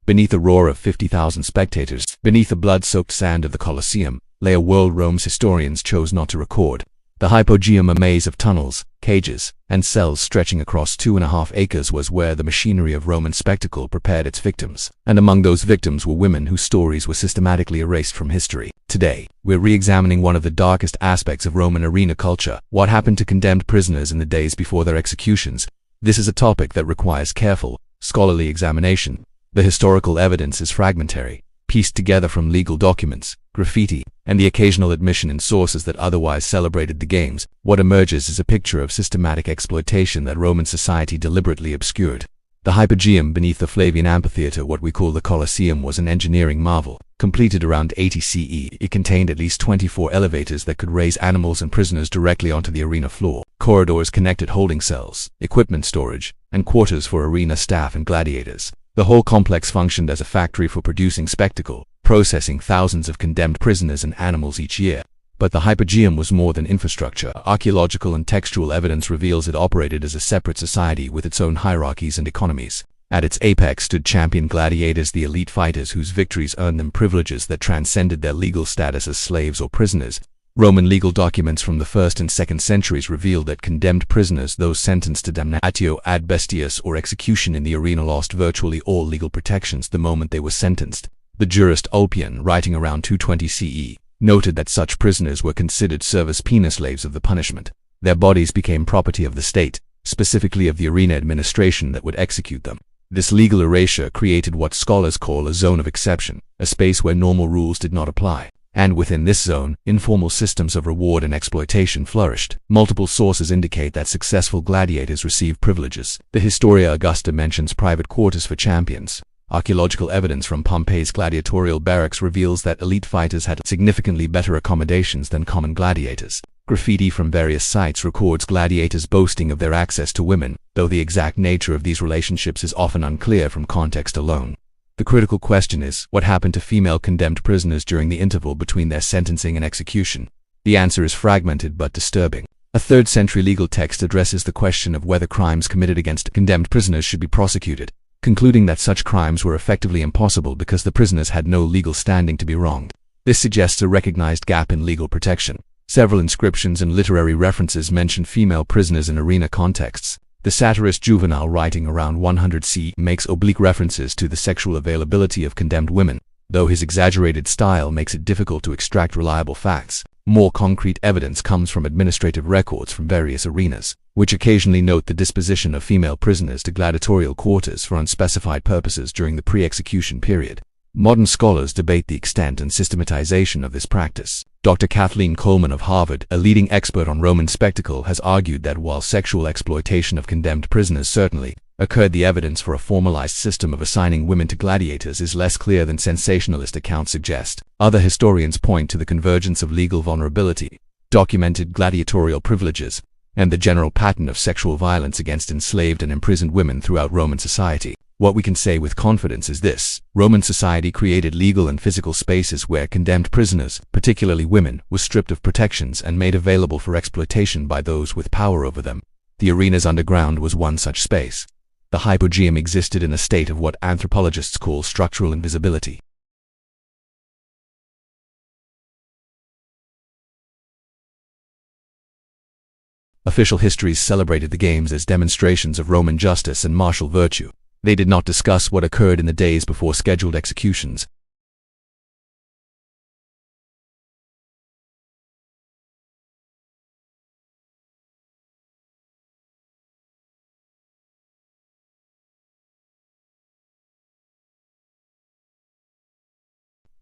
Beneath a roar of 50,000 spectators, beneath the blood-soaked sand of the Colosseum, lay a world Rome's historians chose not to record. The Hypogeum, a maze of tunnels, cages, and cells stretching across 2.5 acres, was where the machinery of Roman spectacle prepared its victims. And among those victims were women whose stories were systematically erased from history. Today, we're re-examining one of the darkest aspects of Roman arena culture: what happened to condemned prisoners in the days before their executions. This is a topic that requires careful, scholarly examination. The historical evidence is fragmentary, pieced together from legal documents, graffiti, and the occasional admission in sources that otherwise celebrated the games. What emerges is a picture of systematic exploitation that Roman society deliberately obscured. The Hypogeum beneath the Flavian amphitheater, what we call the Colosseum, was an engineering marvel. Completed around 80 CE, it contained at least 24 elevators that could raise animals and prisoners directly onto the arena floor. Corridors connected holding cells, equipment storage, and quarters for arena staff and gladiators. The whole complex functioned as a factory for producing spectacle, processing thousands of condemned prisoners and animals each year. But the Hypogeum was more than infrastructure. Archaeological and textual evidence reveals it operated as a separate society with its own hierarchies and economies. At its apex stood champion gladiators, the elite fighters whose victories earned them privileges that transcended their legal status as slaves or prisoners. Roman legal documents from the 1st and 2nd centuries revealed that condemned prisoners, those sentenced to damnatio ad bestias or execution in the arena, lost virtually all legal protections the moment they were sentenced. The jurist Ulpian, writing around 220 CE, noted that such prisoners were considered servus pena, slaves of the punishment. Their bodies became property of the state, specifically of the arena administration that would execute them. This legal erasure created what scholars call a zone of exception, a space where normal rules did not apply. And within this zone, informal systems of reward and exploitation flourished. Multiple sources indicate that successful gladiators received privileges. The Historia Augusta mentions private quarters for champions. Archaeological evidence from Pompey's gladiatorial barracks reveals that elite fighters had significantly better accommodations than common gladiators. Graffiti from various sites records gladiators boasting of their access to women, though the exact nature of these relationships is often unclear from context alone. The critical question is, what happened to female condemned prisoners during the interval between their sentencing and execution? The answer is fragmented but disturbing. A 3rd century legal text addresses the question of whether crimes committed against condemned prisoners should be prosecuted, concluding that such crimes were effectively impossible because the prisoners had no legal standing to be wronged. This suggests a recognized gap in legal protection. Several inscriptions and literary references mention female prisoners in arena contexts. The satirist Juvenal, writing around 100 CE, makes oblique references to the sexual availability of condemned women, though his exaggerated style makes it difficult to extract reliable facts. More concrete evidence comes from administrative records from various arenas, which occasionally note the disposition of female prisoners to gladiatorial quarters for unspecified purposes during the pre-execution period. Modern scholars debate the extent and systematization of this practice. Dr. Kathleen Coleman of Harvard, a leading expert on Roman spectacle, has argued that while sexual exploitation of condemned prisoners certainly occurred, the evidence for a formalized system of assigning women to gladiators is less clear than sensationalist accounts suggest. Other historians point to the convergence of legal vulnerability, documented gladiatorial privileges, and the general pattern of sexual violence against enslaved and imprisoned women throughout Roman society. What we can say with confidence is this: Roman society created legal and physical spaces where condemned prisoners, particularly women, were stripped of protections and made available for exploitation by those with power over them. The arena's underground was one such space. The Hypogeum existed in a state of what anthropologists call structural invisibility. Official histories celebrated the games as demonstrations of Roman justice and martial virtue. They did not discuss what occurred in the days before scheduled executions.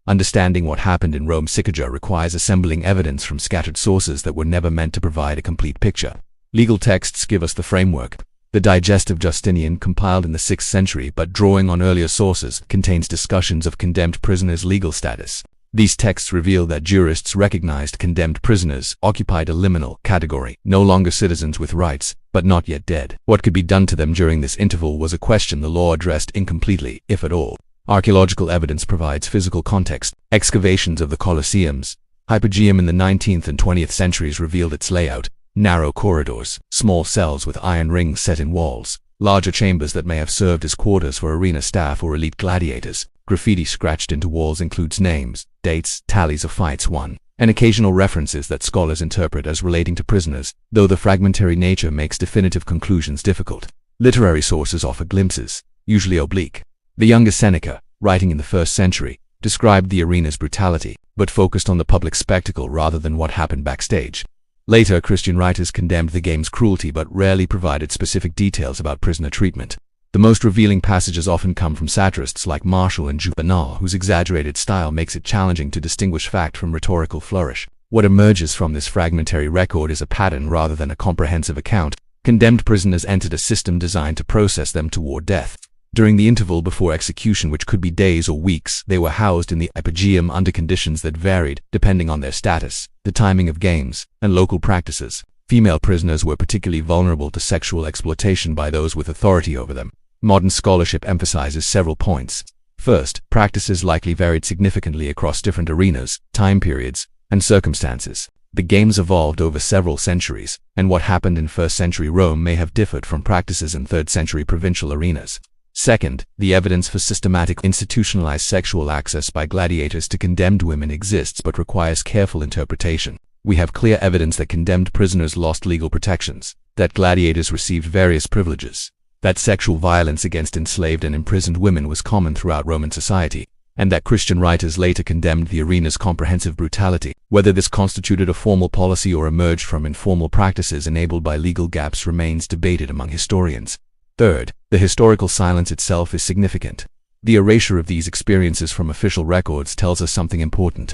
Understanding what happened in Rome Sicca requires assembling evidence from scattered sources that were never meant to provide a complete picture. Legal texts give us the framework. The Digest of Justinian, compiled in the 6th century but drawing on earlier sources, contains discussions of condemned prisoners' legal status. These texts reveal that jurists recognized condemned prisoners occupied a liminal category, no longer citizens with rights, but not yet dead. What could be done to them during this interval was a question the law addressed incompletely, if at all. Archaeological evidence provides physical context. Excavations of the Colosseum's Hypogeum in the 19th and 20th centuries revealed its layout: narrow corridors, small cells with iron rings set in walls, larger chambers that may have served as quarters for arena staff or elite gladiators. Graffiti scratched into walls includes names, dates, tallies of fights won, and occasional references that scholars interpret as relating to prisoners, though the fragmentary nature makes definitive conclusions difficult. Literary sources offer glimpses, usually oblique. The younger Seneca, writing in the 1st century, described the arena's brutality, but focused on the public spectacle rather than what happened backstage. Later, Christian writers condemned the game's cruelty but rarely provided specific details about prisoner treatment. The most revealing passages often come from satirists like Martial and Juvenal, whose exaggerated style makes it challenging to distinguish fact from rhetorical flourish. What emerges from this fragmentary record is a pattern rather than a comprehensive account. Condemned prisoners entered a system designed to process them toward death. During the interval before execution, which could be days or weeks, they were housed in the hypogeum under conditions that varied depending on their status, the timing of games, and local practices. Female prisoners were particularly vulnerable to sexual exploitation by those with authority over them. Modern scholarship emphasizes several points. First, practices likely varied significantly across different arenas, time periods, and circumstances. The games evolved over several centuries, and what happened in 1st century Rome may have differed from practices in 3rd century provincial arenas. Second, the evidence for systematic institutionalized sexual access by gladiators to condemned women exists but requires careful interpretation. We have clear evidence that condemned prisoners lost legal protections, that gladiators received various privileges, that sexual violence against enslaved and imprisoned women was common throughout Roman society, and that Christian writers later condemned the arena's comprehensive brutality. Whether this constituted a formal policy or emerged from informal practices enabled by legal gaps remains debated among historians. Third, the historical silence itself is significant. The erasure of these experiences from official records tells us something important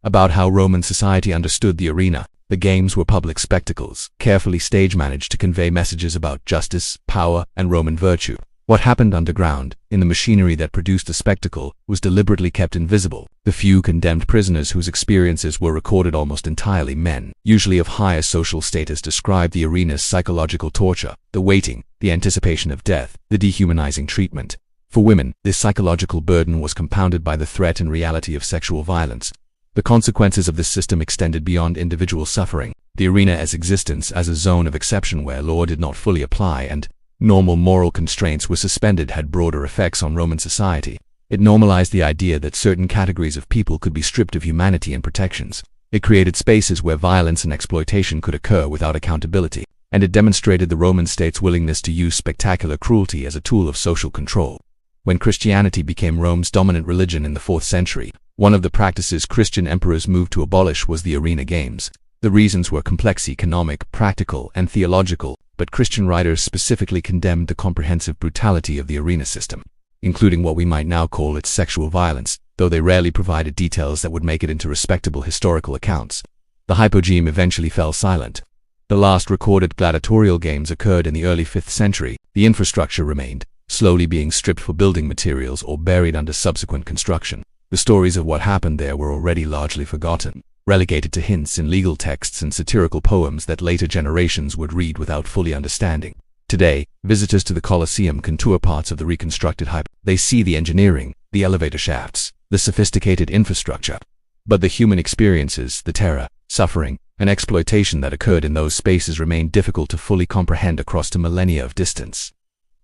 about how Roman society understood the arena. The games were public spectacles, carefully stage-managed to convey messages about justice, power, and Roman virtue. What happened underground, in the machinery that produced the spectacle, was deliberately kept invisible. The few condemned prisoners whose experiences were recorded, almost entirely men, usually of higher social status, described the arena's psychological torture, the waiting, the anticipation of death, the dehumanizing treatment. For women, this psychological burden was compounded by the threat and reality of sexual violence. The consequences of this system extended beyond individual suffering. The arena as existence as a zone of exception where law did not fully apply and normal moral constraints were suspended had broader effects on Roman society. It normalized the idea that certain categories of people could be stripped of humanity and protections. It created spaces where violence and exploitation could occur without accountability, and it demonstrated the Roman state's willingness to use spectacular cruelty as a tool of social control. When Christianity became Rome's dominant religion in the 4th century, one of the practices Christian emperors moved to abolish was the arena games. The reasons were complex: economic, practical, and theological, but Christian writers specifically condemned the comprehensive brutality of the arena system, including what we might now call its sexual violence, though they rarely provided details that would make it into respectable historical accounts. The hypogeum eventually fell silent. The last recorded gladiatorial games occurred in the early 5th century. The infrastructure remained, slowly being stripped for building materials or buried under subsequent construction. The stories of what happened there were already largely forgotten, relegated to hints in legal texts and satirical poems that later generations would read without fully understanding. Today, visitors to the Colosseum can tour parts of the reconstructed hypogeum. They see the engineering, the elevator shafts, the sophisticated infrastructure. But the human experiences, the terror, suffering, and exploitation that occurred in those spaces remain difficult to fully comprehend across millennia of distance.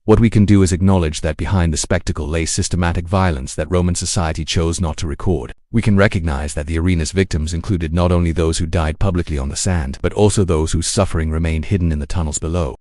What we can do is acknowledge that behind the spectacle lay systematic violence that Roman society chose not to record. We can recognize that the arena's victims included not only those who died publicly on the sand, but also those whose suffering remained hidden in the tunnels below.